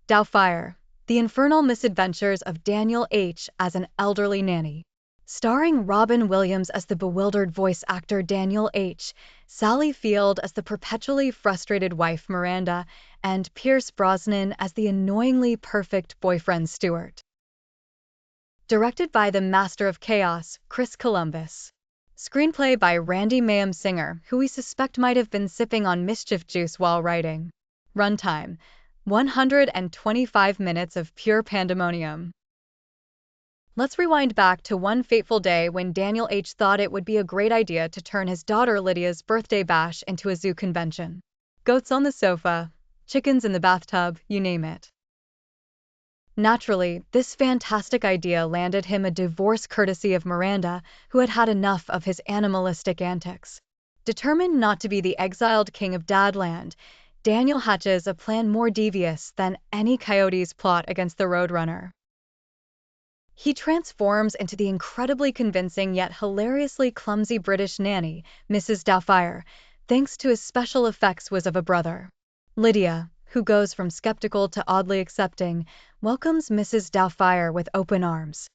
Doubtfire, The Infernal Misadventures of Daniel H. as an Elderly Nanny. Starring Robin Williams as the bewildered voice actor Daniel H., Sally Field as the perpetually frustrated wife Miranda, and Pierce Brosnan as the annoyingly perfect boyfriend Stuart. Directed by the master of chaos, Chris Columbus. Screenplay by Randy Mayhem Singer, who we suspect might have been sipping on mischief juice while writing. Runtime: 125 minutes of pure pandemonium. Let's rewind back to one fateful day when Daniel H. thought it would be a great idea to turn his daughter Lydia's birthday bash into a zoo convention. Goats on the sofa, chickens in the bathtub, you name it. Naturally, this fantastic idea landed him a divorce courtesy of Miranda, who had had enough of his animalistic antics. Determined not to be the exiled king of Dadland, Daniel hatches a plan more devious than any coyote's plot against the Roadrunner. He transforms into the incredibly convincing yet hilariously clumsy British nanny, Mrs. Doubtfire, thanks to his special effects whiz of a brother. Lydia, who goes from skeptical to oddly accepting, welcomes Mrs. Doubtfire with open arms.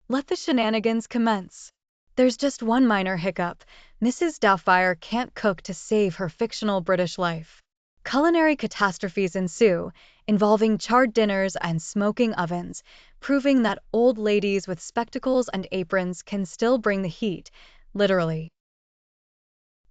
Let the shenanigans commence. There's just one minor hiccup: Mrs. Doubtfire can't cook to save her fictional British life. Culinary catastrophes ensue, involving charred dinners and smoking ovens, proving that old ladies with spectacles and aprons can still bring the heat, literally.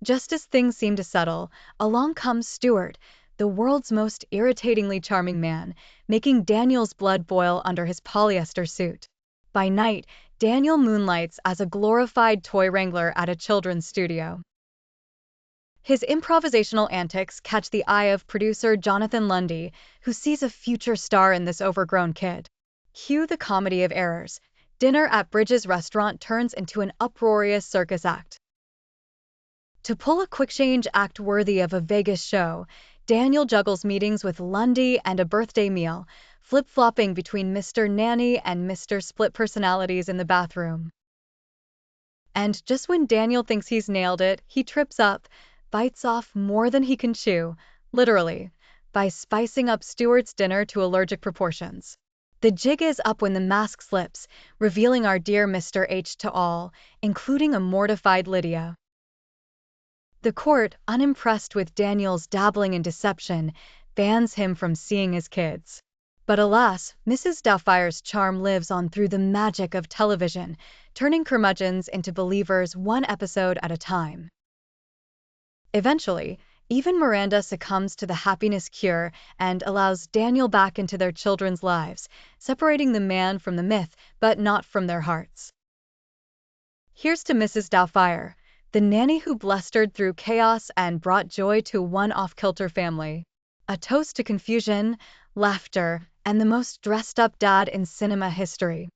Just as things seem to settle, along comes Stuart, the world's most irritatingly charming man, making Daniel's blood boil under his polyester suit. By night, Daniel moonlights as a glorified toy wrangler at a children's studio. His improvisational antics catch the eye of producer Jonathan Lundy, who sees a future star in this overgrown kid. Cue the comedy of errors. Dinner at Bridges' restaurant turns into an uproarious circus act. To pull a quick-change act worthy of a Vegas show, Daniel juggles meetings with Lundy and a birthday meal, flip-flopping between Mr. Nanny and Mr. Split Personalities in the bathroom. And just when Daniel thinks he's nailed it, he trips up, bites off more than he can chew, literally, by spicing up Stuart's dinner to allergic proportions. The jig is up when the mask slips, revealing our dear Mr. H to all, including a mortified Lydia. The court, unimpressed with Daniel's dabbling in deception, bans him from seeing his kids. But alas, Mrs. Doubtfire's charm lives on through the magic of television, turning curmudgeons into believers one episode at a time. Eventually, even Miranda succumbs to the happiness cure and allows Daniel back into their children's lives, separating the man from the myth, but not from their hearts. Here's to Mrs. Doubtfire, the nanny who blustered through chaos and brought joy to one off-kilter family. A toast to confusion, laughter, and the most dressed-up dad in cinema history.